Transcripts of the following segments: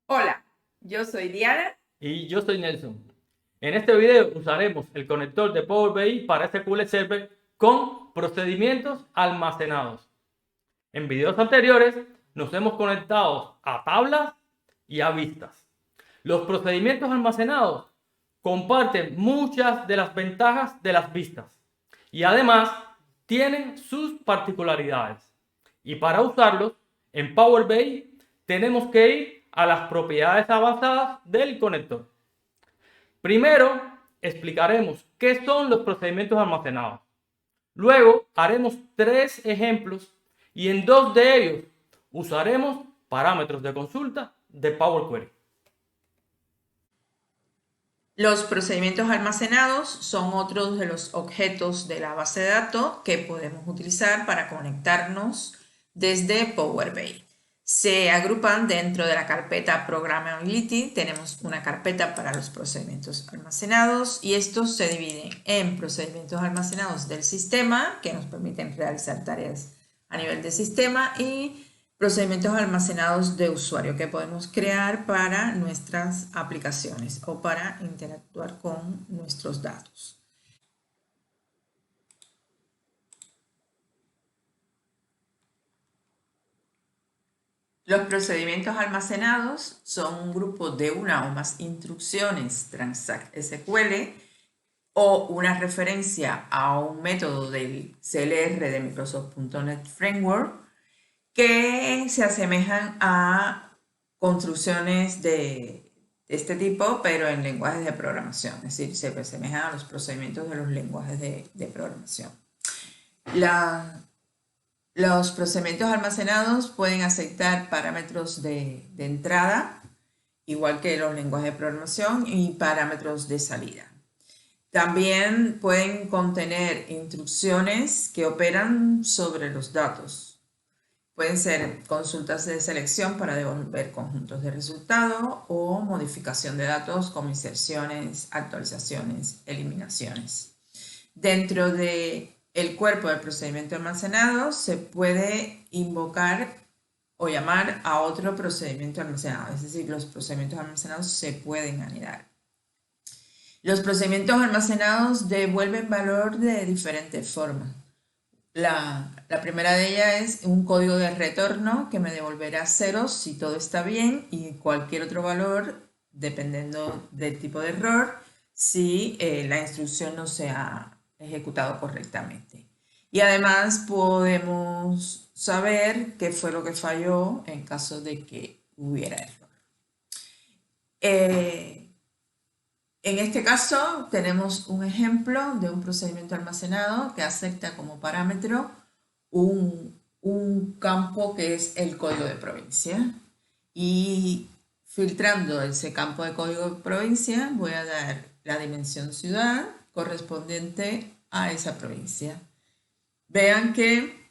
Hola, yo soy Diana. Y yo soy Nelson. En este video usaremos el conector de Power BI para SQL Server con procedimientos almacenados. En videos anteriores nos hemos conectado a tablas y a vistas. Los procedimientos almacenados comparten muchas de las ventajas de las vistas y además tienen sus particularidades. Y para usarlos en Power BI tenemos que ir a las propiedades avanzadas del conector. Primero explicaremos qué son los procedimientos almacenados. Luego haremos 3 ejemplos y en 2 de ellos usaremos parámetros de consulta de Power Query. Los procedimientos almacenados son otros de los objetos de la base de datos que podemos utilizar para conectarnos desde Power BI. Se agrupan dentro de la carpeta Programmability. Tenemos una carpeta para los procedimientos almacenados y estos se dividen en procedimientos almacenados del sistema, que nos permiten realizar tareas a nivel de sistema, y procedimientos almacenados de usuario que podemos crear para nuestras aplicaciones o para interactuar con nuestros datos. Los procedimientos almacenados son un grupo de una o más instrucciones Transact SQL o una referencia a un método del CLR de Microsoft.NET Framework que se asemejan a construcciones de este tipo, pero en lenguajes de programación, es decir, se asemejan a los procedimientos de los lenguajes de programación. Los procedimientos almacenados pueden aceptar parámetros de entrada, igual que los lenguajes de programación, y parámetros de salida. También pueden contener instrucciones que operan sobre los datos. Pueden ser consultas de selección para devolver conjuntos de resultados o modificación de datos como inserciones, actualizaciones, eliminaciones. Dentro del cuerpo del procedimiento almacenado se puede invocar o llamar a otro procedimiento almacenado, es decir, los procedimientos almacenados se pueden anidar. Los procedimientos almacenados devuelven valor de diferentes formas. La primera de ellas es un código de retorno que me devolverá ceros si todo está bien y cualquier otro valor dependiendo del tipo de error si la instrucción no se ha ejecutado correctamente. Y además podemos saber qué fue lo que falló en caso de que hubiera error. En este caso tenemos un ejemplo de un procedimiento almacenado que acepta como parámetro un campo que es el código de provincia, y filtrando ese campo de código de provincia voy a dar la dimensión ciudad correspondiente a esa provincia. Vean que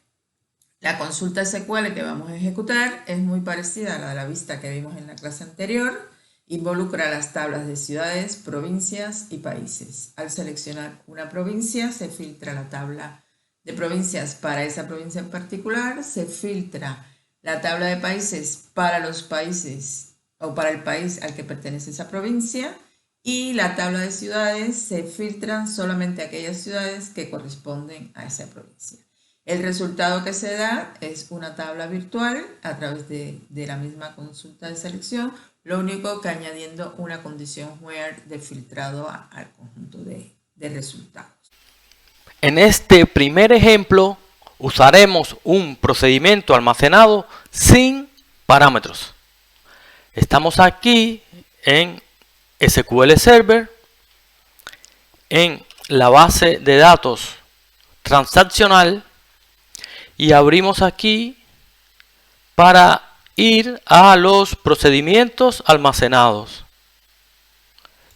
la consulta SQL que vamos a ejecutar es muy parecida a la de la vista que vimos en la clase anterior. Involucra las tablas de ciudades, provincias y países. Al seleccionar una provincia se filtra la tabla de provincias para esa provincia en particular, se filtra la tabla de países para los países o para el país al que pertenece esa provincia, y la tabla de ciudades se filtran solamente aquellas ciudades que corresponden a esa provincia. El resultado que se da es una tabla virtual a través de la misma consulta de selección, lo único que añadiendo una condición where de filtrado al conjunto de resultados. En este primer ejemplo usaremos un procedimiento almacenado sin parámetros. Estamos aquí en SQL Server, en la base de datos transaccional, y abrimos aquí para ir a los procedimientos almacenados.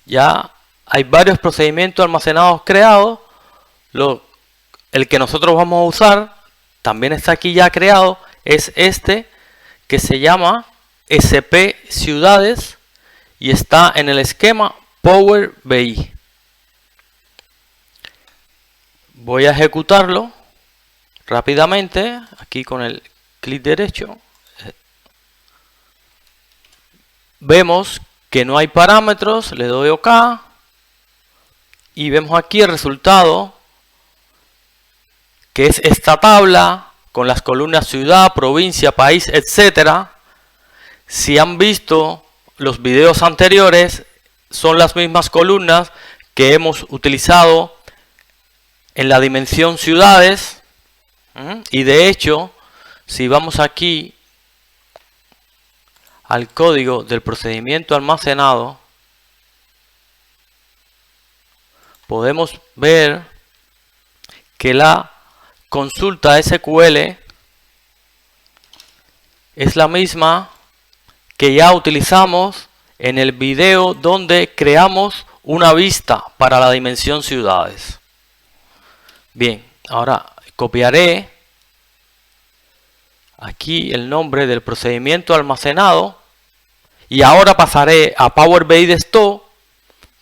Ya hay varios procedimientos almacenados creados. El que nosotros vamos a usar también está aquí ya creado, es este que se llama SP Ciudades y está en el esquema Power BI. Voy a ejecutarlo rápidamente aquí con el clic derecho. vemos que no hay parámetros, le doy OK y vemos aquí el resultado, que es esta tabla con las columnas ciudad, provincia, país, etcétera. Si han visto los videos anteriores, son las mismas columnas que hemos utilizado en la dimensión ciudades. Y de hecho, si vamos aquí al código del procedimiento almacenado, podemos ver que la consulta SQL es la misma que ya utilizamos en el video donde creamos una vista para la dimensión ciudades. Bien, ahora copiaré aquí el nombre del procedimiento almacenado y ahora pasaré a Power BI Desktop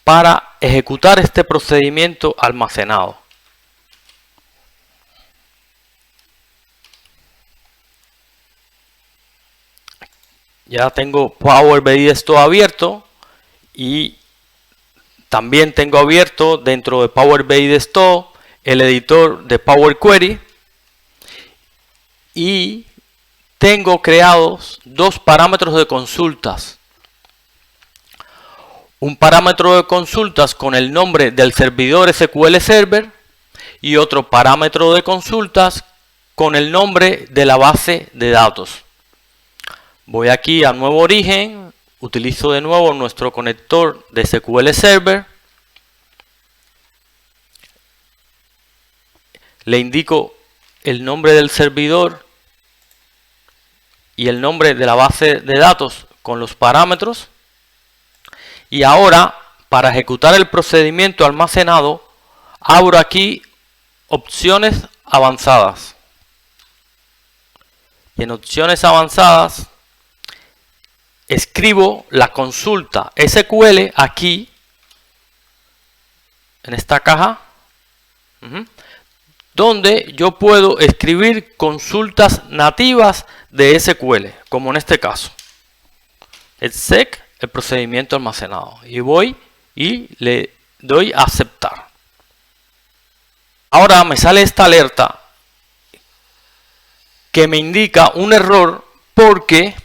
para ejecutar este procedimiento almacenado. Ya tengo Power BI Desktop abierto y también tengo abierto dentro de Power BI Desktop el editor de Power Query y tengo creados dos parámetros de consultas. Un parámetro de consultas con el nombre del servidor SQL Server y otro parámetro de consultas con el nombre de la base de datos. Voy aquí a nuevo origen, utilizo de nuevo nuestro conector de SQL Server, le indico el nombre del servidor y el nombre de la base de datos con los parámetros. Y ahora, para ejecutar el procedimiento almacenado, abro aquí opciones avanzadas. Y en opciones avanzadas escribo la consulta SQL aquí, en esta caja, donde yo puedo escribir consultas nativas de SQL, como en este caso. Exec, el procedimiento almacenado. Y voy y le doy a aceptar. Ahora me sale esta alerta que me indica un error porque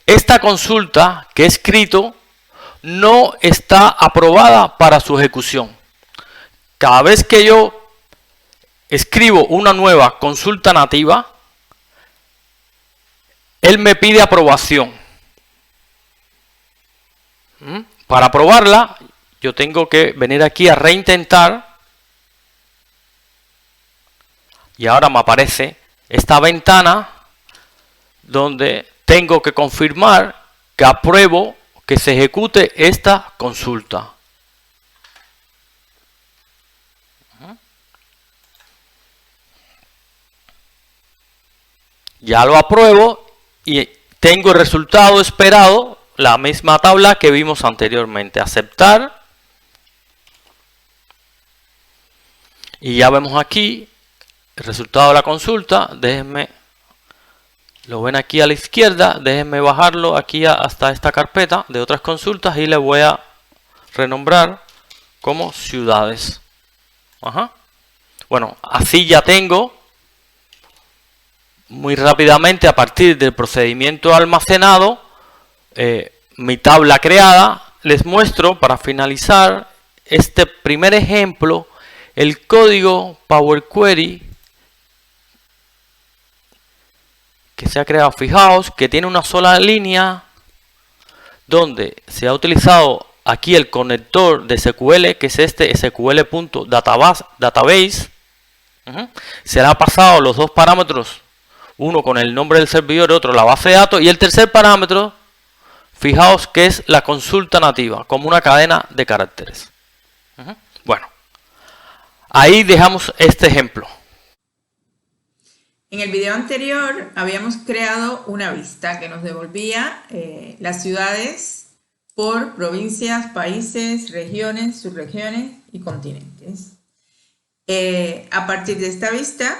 esta consulta que he escrito no está aprobada para su ejecución. Cada vez que yo escribo una nueva consulta nativa, él me pide aprobación. Para aprobarla, yo tengo que venir aquí a reintentar. Y ahora me aparece esta ventana donde tengo que confirmar que apruebo que se ejecute esta consulta. Ya lo apruebo y tengo el resultado esperado, la misma tabla que vimos anteriormente. Aceptar. Y ya vemos aquí el resultado de la consulta. Déjenme, lo ven aquí a la izquierda, déjenme bajarlo aquí hasta esta carpeta de otras consultas y le voy a renombrar como ciudades. Bueno, así ya tengo muy rápidamente, a partir del procedimiento almacenado, mi tabla creada. Les muestro, para finalizar este primer ejemplo, el código Power Query que se ha creado. Fijaos que tiene una sola línea donde se ha utilizado aquí el conector de SQL, que es este SQL.database. Se le ha pasado los dos parámetros, uno con el nombre del servidor y otro la base de datos, y el tercer parámetro, fijaos que es la consulta nativa, como una cadena de caracteres. Bueno, ahí dejamos este ejemplo. En el video anterior habíamos creado una vista que nos devolvía las ciudades por provincias, países, regiones, subregiones y continentes. A partir de esta vista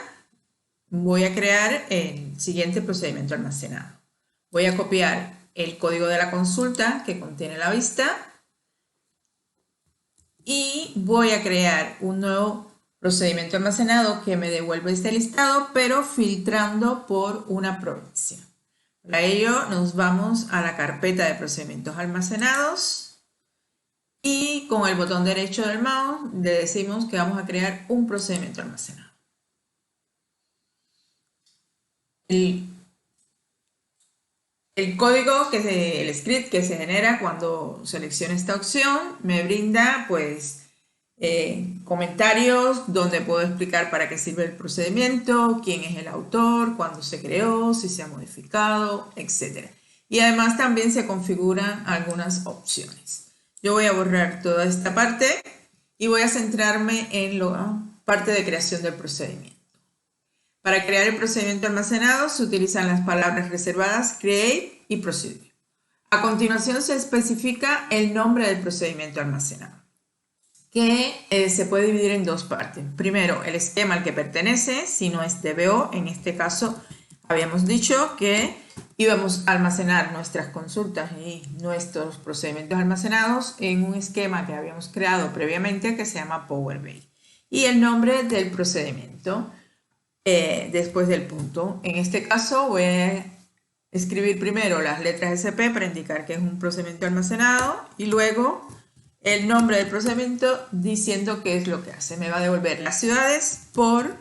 voy a crear el siguiente procedimiento almacenado. Voy a copiar el código de la consulta que contiene la vista y voy a crear un nuevo procedimiento almacenado que me devuelve este listado, pero filtrando por una provincia. Para ello nos vamos a la carpeta de procedimientos almacenados y con el botón derecho del mouse le decimos que vamos a crear un procedimiento almacenado. El código, el script que se genera cuando selecciono esta opción me brinda pues comentarios donde puedo explicar para qué sirve el procedimiento, quién es el autor, cuándo se creó, si se ha modificado, etc. Y además también se configuran algunas opciones. Yo voy a borrar toda esta parte y voy a centrarme en la parte de creación del procedimiento. Para crear el procedimiento almacenado se utilizan las palabras reservadas create y procedure. A continuación se especifica el nombre del procedimiento almacenado, que se puede dividir en dos partes. Primero, el esquema al que pertenece, si no es DBO, en este caso habíamos dicho que íbamos a almacenar nuestras consultas y nuestros procedimientos almacenados en un esquema que habíamos creado previamente que se llama Power BI. Y el nombre del procedimiento después del punto. En este caso voy a escribir primero las letras SP para indicar que es un procedimiento almacenado y luego el nombre del procedimiento diciendo qué es lo que hace. Me va a devolver las ciudades por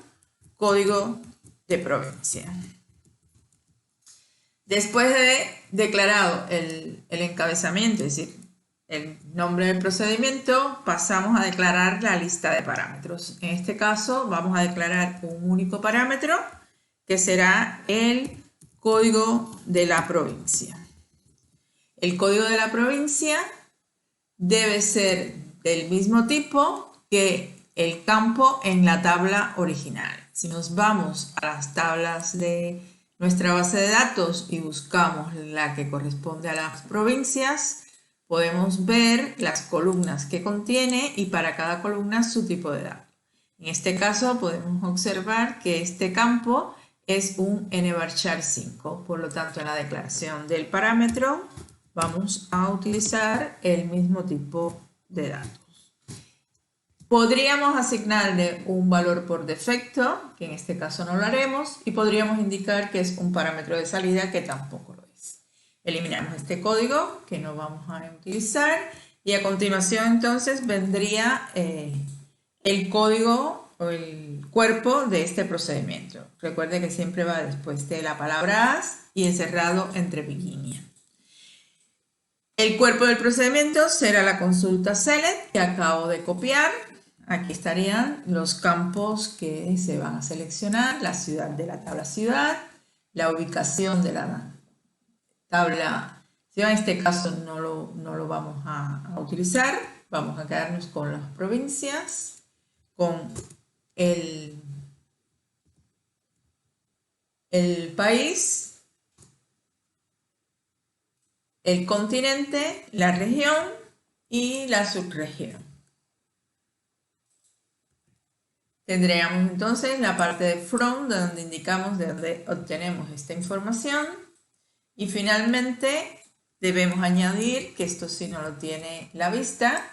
código de provincia. Después de declarado el encabezamiento, es decir, el nombre del procedimiento, pasamos a declarar la lista de parámetros. En este caso vamos a declarar un único parámetro que será el código de la provincia. El código de la provincia debe ser del mismo tipo que el campo en la tabla original. Si nos vamos a las tablas de nuestra base de datos y buscamos la que corresponde a las provincias, podemos ver las columnas que contiene y para cada columna su tipo de dato. En este caso podemos observar que este campo es un nvarchar 5, por lo tanto en la declaración del parámetro vamos a utilizar el mismo tipo de datos. Podríamos asignarle un valor por defecto, que en este caso no lo haremos, y podríamos indicar que es un parámetro de salida, que tampoco lo es. Eliminamos este código que no vamos a utilizar y a continuación entonces vendría el código o el cuerpo de este procedimiento. Recuerde que siempre va después de la palabra as y encerrado entre virguinia. El cuerpo del procedimiento será la consulta select que acabo de copiar. Aquí estarían los campos que se van a seleccionar, la ciudad de la tabla ciudad, la ubicación de la tabla ciudad. En este caso no lo vamos a utilizar, vamos a quedarnos con las provincias, con el país, el continente, la región y la subregión. Tendríamos entonces la parte de from, donde indicamos de dónde obtenemos esta información. Y finalmente debemos añadir, que esto sí no lo tiene la vista,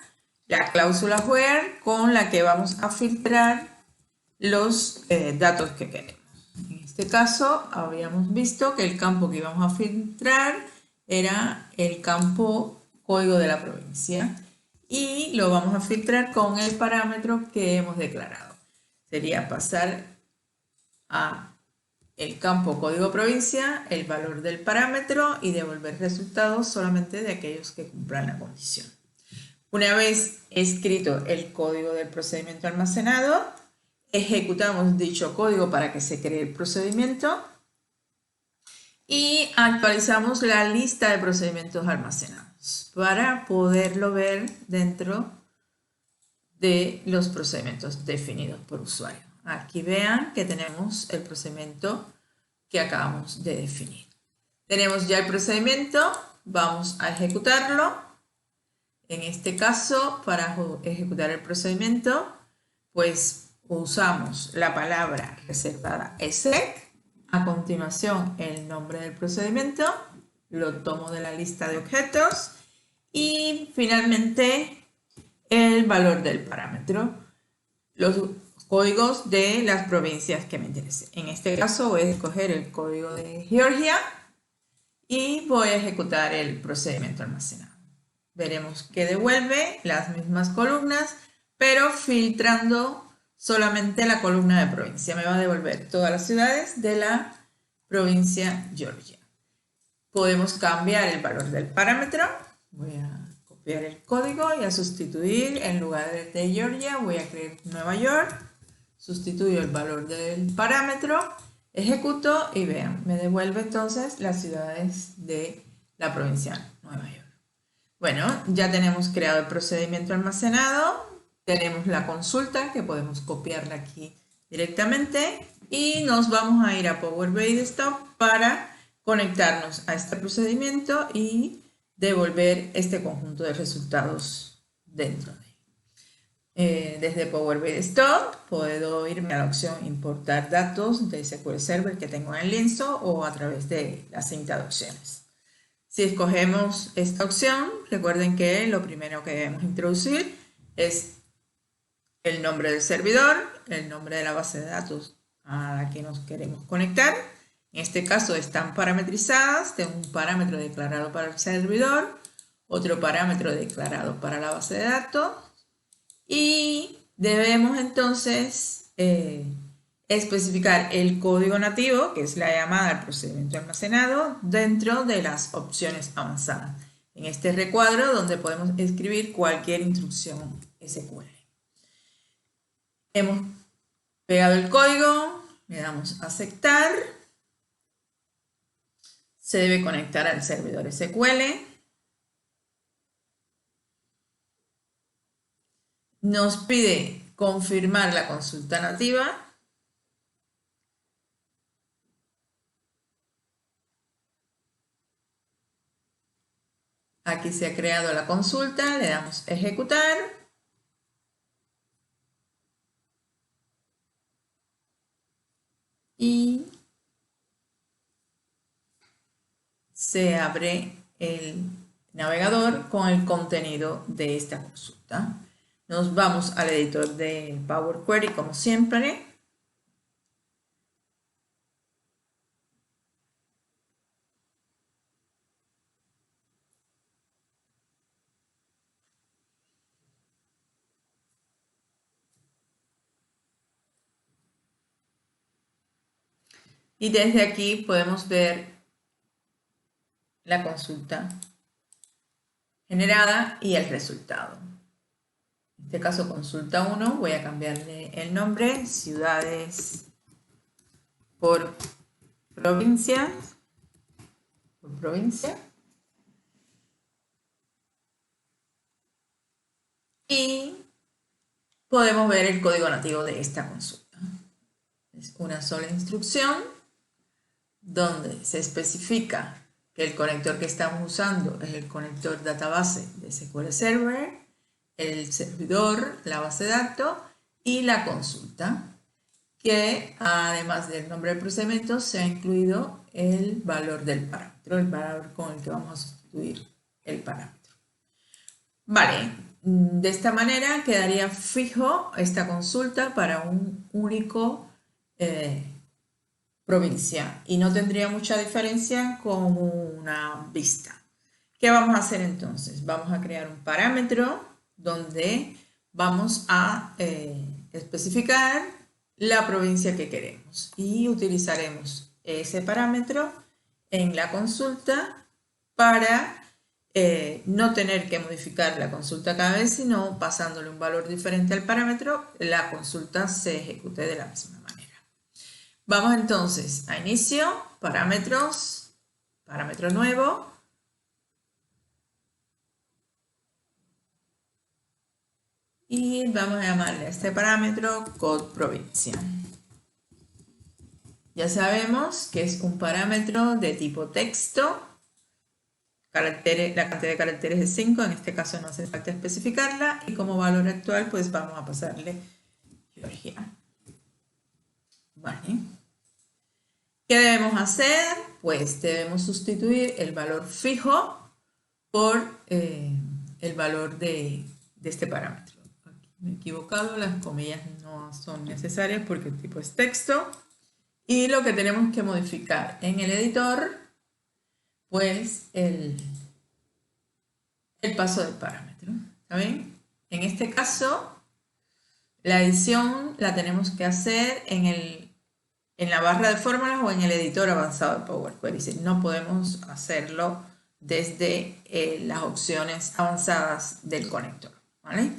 la cláusula where con la que vamos a filtrar los datos que queremos. En este caso habíamos visto que el campo que íbamos a filtrar era el campo código de la provincia y lo vamos a filtrar con el parámetro que hemos declarado. Sería pasar a el campo código provincia, el valor del parámetro y devolver resultados solamente de aquellos que cumplan la condición. Una vez escrito el código del procedimiento almacenado, ejecutamos dicho código para que se cree el procedimiento y actualizamos la lista de procedimientos almacenados para poderlo ver dentro de los procedimientos definidos por usuario. Aquí vean que tenemos el procedimiento que acabamos de definir. Tenemos ya el procedimiento, vamos a ejecutarlo. En este caso, para ejecutar el procedimiento, pues usamos la palabra reservada exec, a continuación el nombre del procedimiento lo tomo de la lista de objetos y finalmente el valor del parámetro, los códigos de las provincias que me interesen. En este caso voy a escoger el código de Georgia y voy a ejecutar el procedimiento almacenado. Veremos que devuelve las mismas columnas, pero filtrando solamente la columna de provincia. Me va a devolver todas las ciudades de la provincia Georgia. Podemos cambiar el valor del parámetro. Voy a copiar el código y a sustituir, en lugar de Georgia, voy a crear Nueva York. Sustituyo el valor del parámetro, ejecuto y vean, me devuelve entonces las ciudades de la provincia Nueva York. Bueno, ya tenemos creado el procedimiento almacenado, tenemos la consulta que podemos copiarla aquí directamente y nos vamos a ir a Power BI Desktop para conectarnos a este procedimiento y devolver este conjunto de resultados dentro de él. Desde Power BI Desktop puedo irme a la opción importar datos de SQL Server que tengo en el lienzo o a través de la cinta de opciones. Si escogemos esta opción, recuerden que lo primero que debemos introducir es el nombre del servidor, el nombre de la base de datos a la que nos queremos conectar. En este caso están parametrizadas, tengo un parámetro declarado para el servidor, otro parámetro declarado para la base de datos y debemos entonces especificar el código nativo, que es la llamada al procedimiento almacenado, dentro de las opciones avanzadas. En este recuadro donde podemos escribir cualquier instrucción SQL. Hemos pegado el código, le damos a aceptar. Se debe conectar al servidor SQL. Nos pide confirmar la consulta nativa. Aquí se ha creado la consulta, le damos a ejecutar. Y se abre el navegador con el contenido de esta consulta. Nos vamos al editor de Power Query como siempre. Y desde aquí podemos ver la consulta generada y el resultado. En este caso, consulta 1, voy a cambiarle el nombre, ciudades por provincia. Y podemos ver el código nativo de esta consulta. Es una sola instrucción donde se especifica que el conector que estamos usando es el conector database de SQL Server, el servidor, la base de datos y la consulta, que además del nombre del procedimiento se ha incluido el valor del parámetro, el valor con el que vamos a sustituir el parámetro. Vale, de esta manera quedaría fijo esta consulta para un único provincia y no tendría mucha diferencia con una vista. ¿Qué vamos a hacer entonces? Vamos a crear un parámetro donde vamos a especificar la provincia que queremos y utilizaremos ese parámetro en la consulta para no tener que modificar la consulta cada vez, sino pasándole un valor diferente al parámetro, la consulta se ejecute de la misma manera. Vamos entonces a inicio, parámetros, parámetro nuevo. Y vamos a llamarle a este parámetro code provincia. Ya sabemos que es un parámetro de tipo texto. La cantidad de caracteres es 5, en este caso no hace falta especificarla. Y como valor actual, pues vamos a pasarle Georgia. Vale. ¿Qué debemos hacer? Pues debemos sustituir el valor fijo por el valor de este parámetro. Aquí me he equivocado, las comillas no son necesarias porque el tipo es texto. Y lo que tenemos que modificar en el editor, pues el paso del parámetro. ¿Está bien? En este caso, la edición la tenemos que hacer en la barra de fórmulas o en el editor avanzado de Power Query. No podemos hacerlo desde las opciones avanzadas del conector. ¿Vale?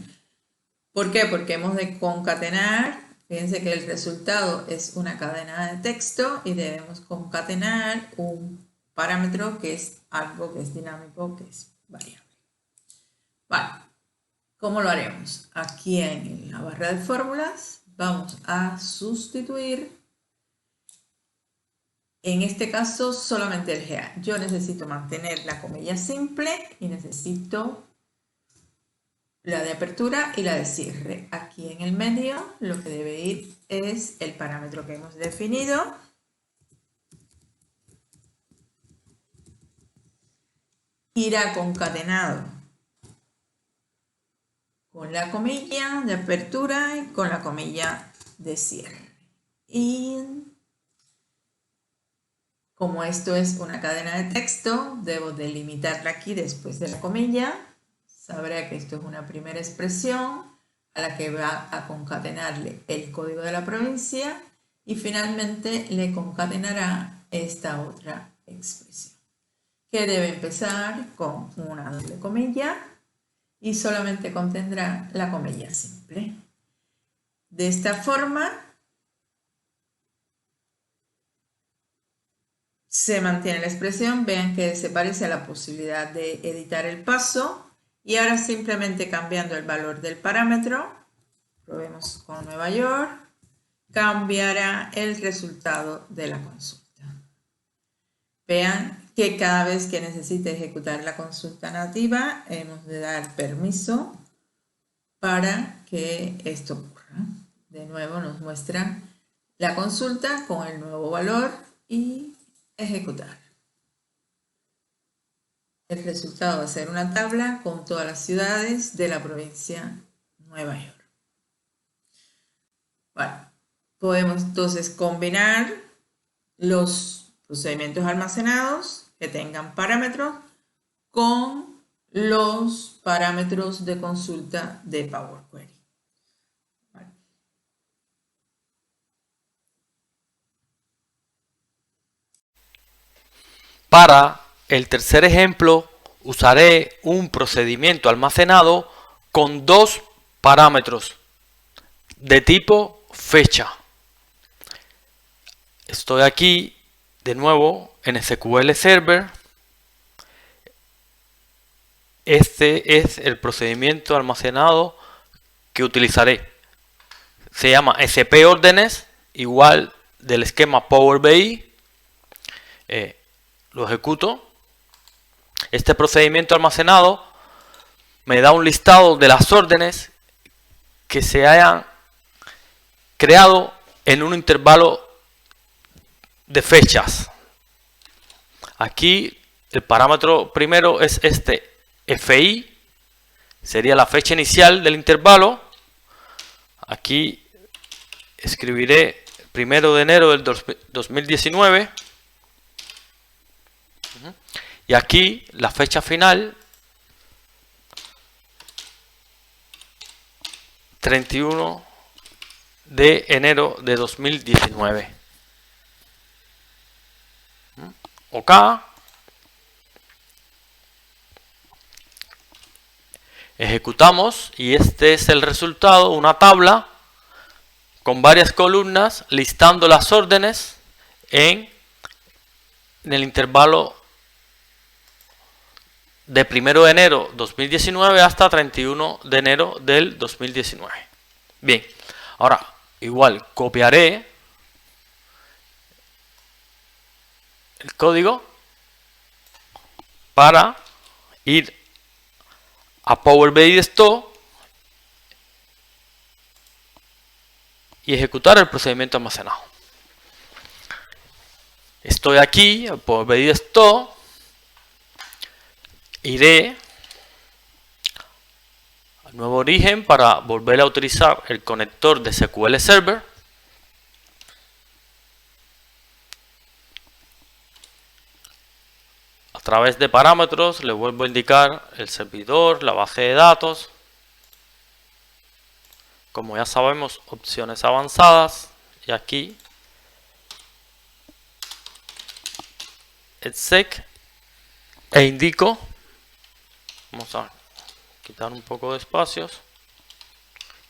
¿Por qué? Porque hemos de concatenar. Fíjense que el resultado es una cadena de texto y debemos concatenar un parámetro que es algo que es dinámico, que es variable. Vale, ¿cómo lo haremos? Aquí en la barra de fórmulas vamos a sustituir, en este caso, solamente el GA. Yo necesito mantener la comilla simple y necesito la de apertura y la de cierre. Aquí en el medio lo que debe ir es el parámetro que hemos definido. Irá concatenado con la comilla de apertura y con la comilla de cierre. Y como esto es una cadena de texto, debo delimitarla aquí después de la comilla. Sabrá que esto es una primera expresión a la que va a concatenarle el código de la provincia y finalmente le concatenará esta otra expresión, que debe empezar con una doble comilla y solamente contendrá la comilla simple. De esta forma se mantiene la expresión. Vean que se parece a la posibilidad de editar el paso. Y ahora simplemente cambiando el valor del parámetro, probemos con Nueva York, cambiará el resultado de la consulta. Vean que cada vez que necesite ejecutar la consulta nativa, hemos de dar permiso para que esto ocurra. De nuevo nos muestra la consulta con el nuevo valor y ejecutar. El resultado va a ser una tabla con todas las ciudades de la provincia Nueva York. Bueno, podemos entonces combinar los procedimientos almacenados que tengan parámetros con los parámetros de consulta de Power Query. Vale. Para el tercer ejemplo, usaré un procedimiento almacenado con dos parámetros de tipo fecha. Estoy aquí de nuevo en SQL Server. Este es el procedimiento almacenado que utilizaré. Se llama SP_ordenes, igual del esquema Power BI. Lo ejecuto. Este procedimiento almacenado me da un listado de las órdenes que se hayan creado en un intervalo de fechas. Aquí el parámetro primero es este FI, sería la fecha inicial del intervalo. Aquí escribiré 1 de enero del 2019. Y aquí la fecha final, 31 de enero de 2019. OK. Ejecutamos y este es el resultado, una tabla con varias columnas listando las órdenes en el intervalo de 1 de enero 2019 hasta 31 de enero del 2019. Bien, ahora igual copiaré el código para ir a Power BI Desktop y ejecutar el procedimiento almacenado. Estoy aquí, por pedir esto, iré al nuevo origen para volver a utilizar el conector de SQL Server. A través de parámetros le vuelvo a indicar el servidor, la base de datos. Como ya sabemos, opciones avanzadas. Y aquí exec e indico, vamos a quitar un poco de espacios,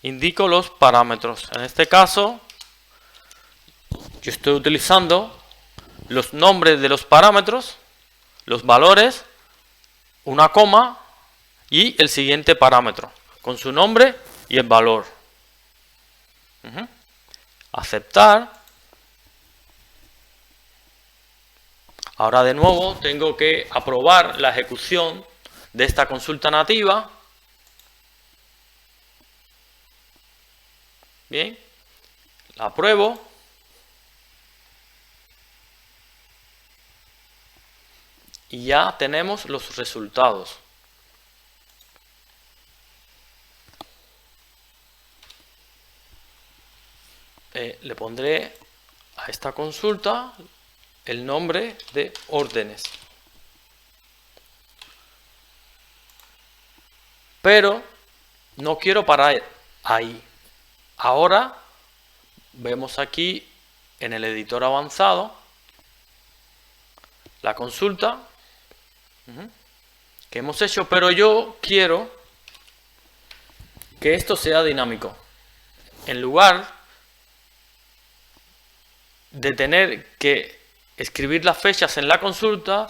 indico los parámetros. En este caso yo estoy utilizando los nombres de los parámetros, los valores, una coma y el siguiente parámetro con su nombre y el valor. Aceptar. Ahora de nuevo tengo que aprobar la ejecución de esta consulta nativa. Bien, la apruebo. Y ya tenemos los resultados. Le pondré a esta consulta el nombre de órdenes. Pero no quiero parar ahí. Ahora vemos aquí en el editor avanzado la consulta que hemos hecho, pero yo quiero que esto sea dinámico. En lugar de tener que escribir las fechas en la consulta,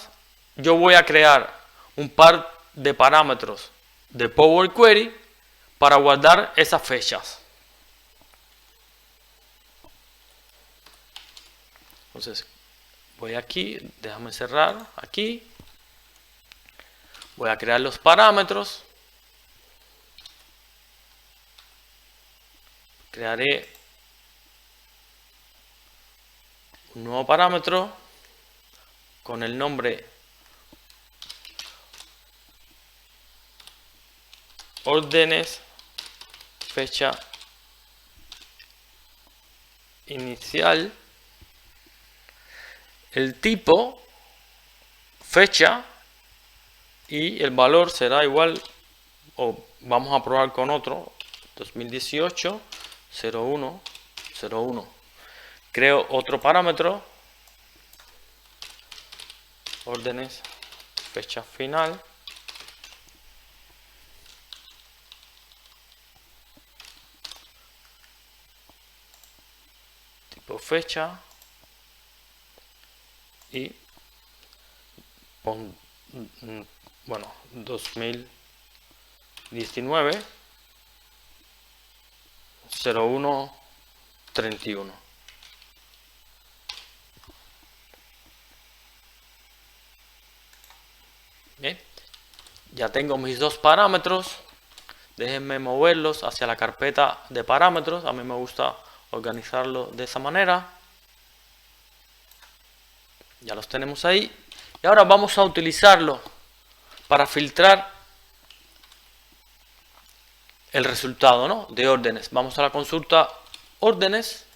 yo voy a crear un par de parámetros de Power Query para guardar esas fechas. Entonces voy aquí, déjame cerrar aquí, voy a crear los parámetros, crearé un nuevo parámetro con el nombre órdenes fecha inicial, el tipo fecha y el valor será igual, o vamos a probar con otro, 2018 01 01. Creo otro parámetro, órdenes fecha final, tipo fecha y bueno, 2019 01 31. Bien, ya tengo mis dos parámetros. Déjenme moverlos hacia la carpeta de parámetros. A mí me gusta organizarlo de esa manera. Ya los tenemos ahí. Y ahora vamos a utilizarlo para filtrar el resultado, ¿no?, de órdenes. Vamos a la consulta órdenes.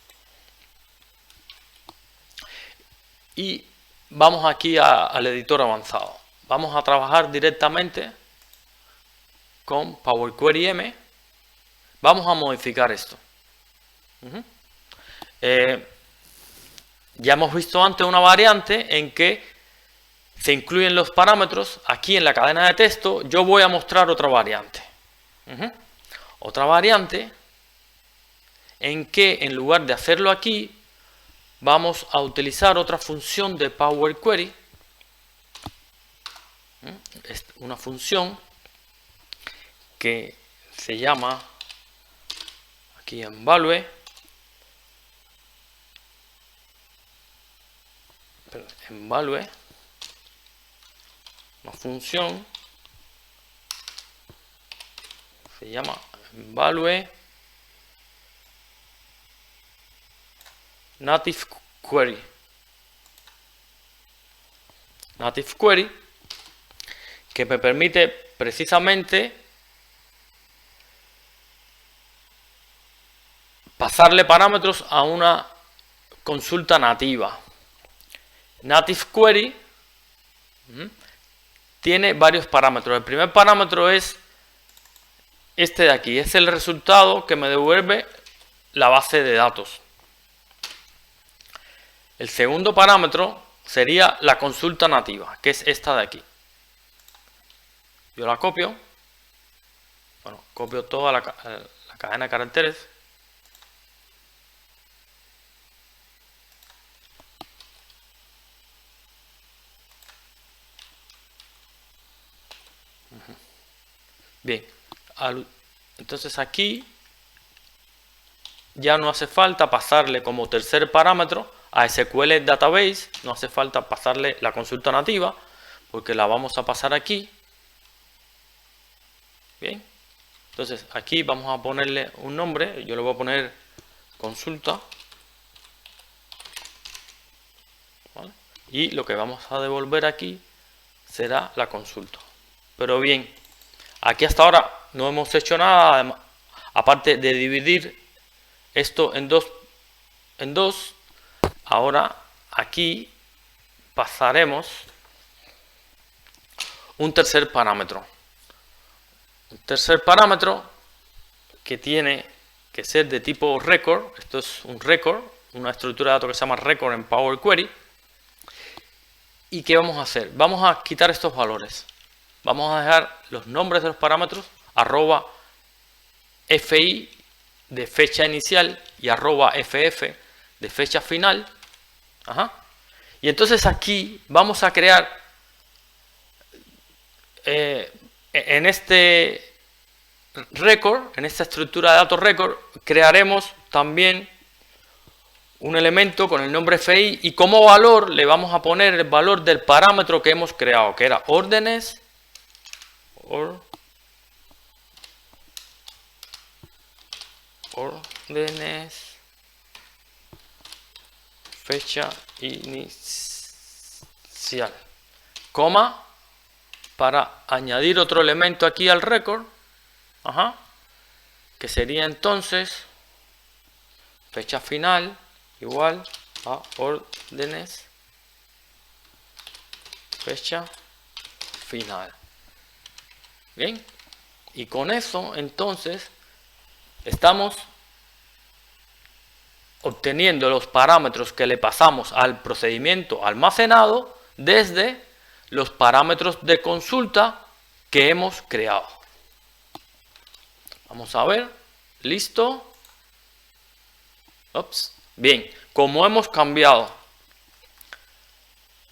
Y vamos aquí al editor avanzado. Vamos a trabajar directamente con Power Query M. Vamos a modificar esto. Ya hemos visto antes una variante en que se incluyen los parámetros. Aquí en la cadena de texto yo voy a mostrar otra variante. Otra variante en que en lugar de hacerlo aquí, vamos a utilizar otra función de Power Query. Es una función que se llama aquí en Value, una función se llama Value Native Query. Native Query, que me permite precisamente pasarle parámetros a una consulta nativa. Native Query tiene varios parámetros. El primer parámetro es este de aquí, es el resultado que me devuelve la base de datos. El segundo parámetro sería la consulta nativa, que es esta de aquí. Yo la copio, bueno, copio toda la cadena de caracteres. Bien, entonces aquí ya no hace falta pasarle como tercer parámetro a SQL Database, no hace falta pasarle la consulta nativa, porque la vamos a pasar aquí. Bien, entonces aquí vamos a ponerle un nombre, yo le voy a poner consulta, ¿vale? Y lo que vamos a devolver aquí será la consulta. Pero bien, aquí hasta ahora no hemos hecho nada, aparte de dividir esto en dos. Ahora aquí pasaremos un tercer parámetro. Un tercer parámetro que tiene que ser de tipo record. Esto es un record, una estructura de datos que se llama record en Power Query. ¿Y qué vamos a hacer? Vamos a quitar estos valores. Vamos a dejar los nombres de los parámetros, @fi de fecha inicial y @ff de fecha final. Y entonces aquí vamos a crear en este record, en esta estructura de datos record, crearemos también un elemento con el nombre FI y como valor le vamos a poner el valor del parámetro que hemos creado, que era órdenes, fecha inicial, coma, para añadir otro elemento aquí al record, que sería entonces fecha final igual a órdenes fecha final. Bien, y con eso entonces estamos obteniendo los parámetros que le pasamos al procedimiento almacenado desde los parámetros de consulta que hemos creado. Vamos a ver, listo. Bien, como hemos cambiado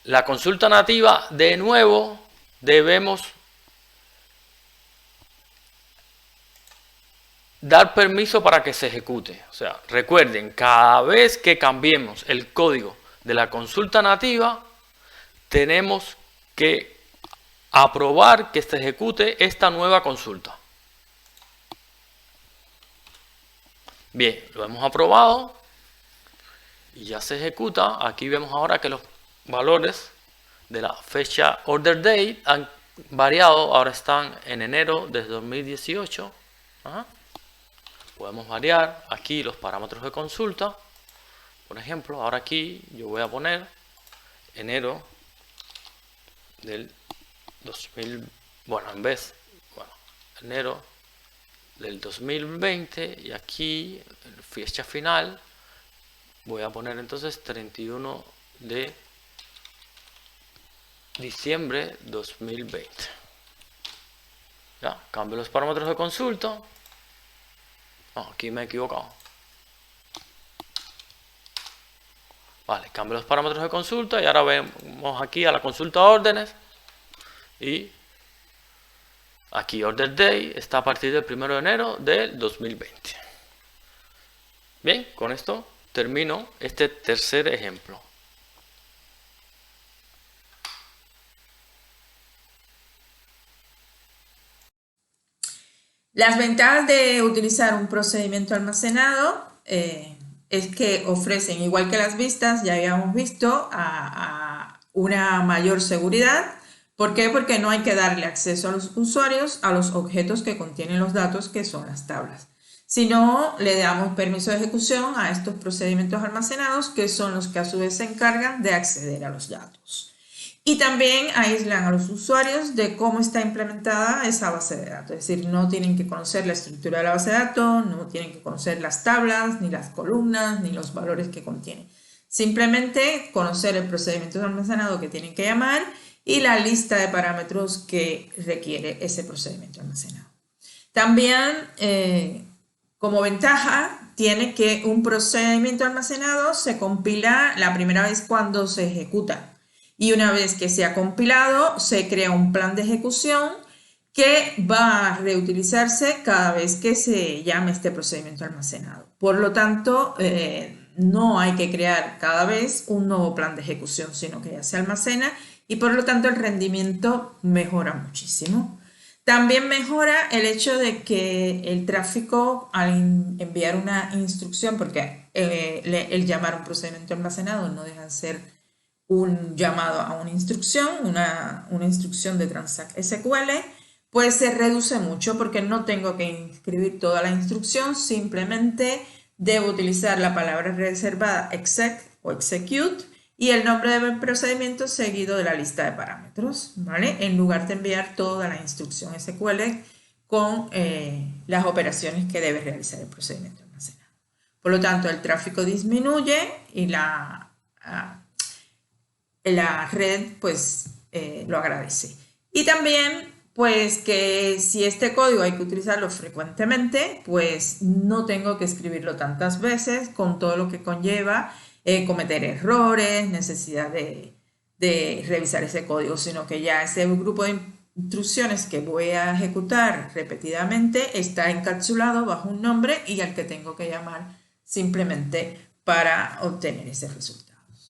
la consulta nativa, de nuevo debemos dar permiso para que se ejecute. O sea, recuerden, cada vez que cambiemos el código de la consulta nativa, tenemos que aprobar que se ejecute esta nueva consulta. Bien, lo hemos aprobado y ya se ejecuta. Aquí vemos ahora que los valores de la fecha order date han variado, ahora están en enero de 2018. Podemos variar aquí los parámetros de consulta. Por ejemplo, ahora aquí yo voy a poner enero del 2000, enero del 2020, y aquí fecha final voy a poner entonces 31 de diciembre 2020. Ya, cambio los parámetros de consulta. Aquí me he equivocado. Vale, cambio los parámetros de consulta y ahora vemos aquí a la consulta órdenes y aquí order day está a partir del 1 de enero del 2020. Bien, con esto termino este tercer ejemplo. Las ventajas de utilizar un procedimiento almacenado es que ofrecen, igual que las vistas, ya habíamos visto, una mayor seguridad. ¿Por qué? Porque no hay que darle acceso a los usuarios a los objetos que contienen los datos, que son las tablas. Si no, le damos permiso de ejecución a estos procedimientos almacenados, que son los que a su vez se encargan de acceder a los datos. Y también aíslan a los usuarios de cómo está implementada esa base de datos. Es decir, no tienen que conocer la estructura de la base de datos, no tienen que conocer las tablas, ni las columnas, ni los valores que contiene. Simplemente conocer el procedimiento almacenado que tienen que llamar y la lista de parámetros que requiere ese procedimiento almacenado. También, como ventaja, tiene que un procedimiento almacenado se compila la primera vez cuando se ejecuta. Y una vez que se ha compilado, se crea un plan de ejecución que va a reutilizarse cada vez que se llame este procedimiento almacenado. Por lo tanto, no hay que crear cada vez un nuevo plan de ejecución, sino que ya se almacena y por lo tanto el rendimiento mejora muchísimo. También mejora el hecho de que el tráfico, al enviar una instrucción, porque el llamar un procedimiento almacenado no deja de ser un llamado a una instrucción, una instrucción de Transact SQL, pues se reduce mucho porque no tengo que escribir toda la instrucción, simplemente debo utilizar la palabra reservada exec o execute y el nombre del procedimiento seguido de la lista de parámetros, ¿vale? En lugar de enviar toda la instrucción SQL con las operaciones que debe realizar el procedimiento almacenado. Por lo tanto, el tráfico disminuye y la red pues lo agradece. Y también pues que si este código hay que utilizarlo frecuentemente, pues no tengo que escribirlo tantas veces con todo lo que conlleva cometer errores, necesidad de revisar ese código, sino que ya ese grupo de instrucciones que voy a ejecutar repetidamente está encapsulado bajo un nombre y al que tengo que llamar simplemente para obtener ese resultado.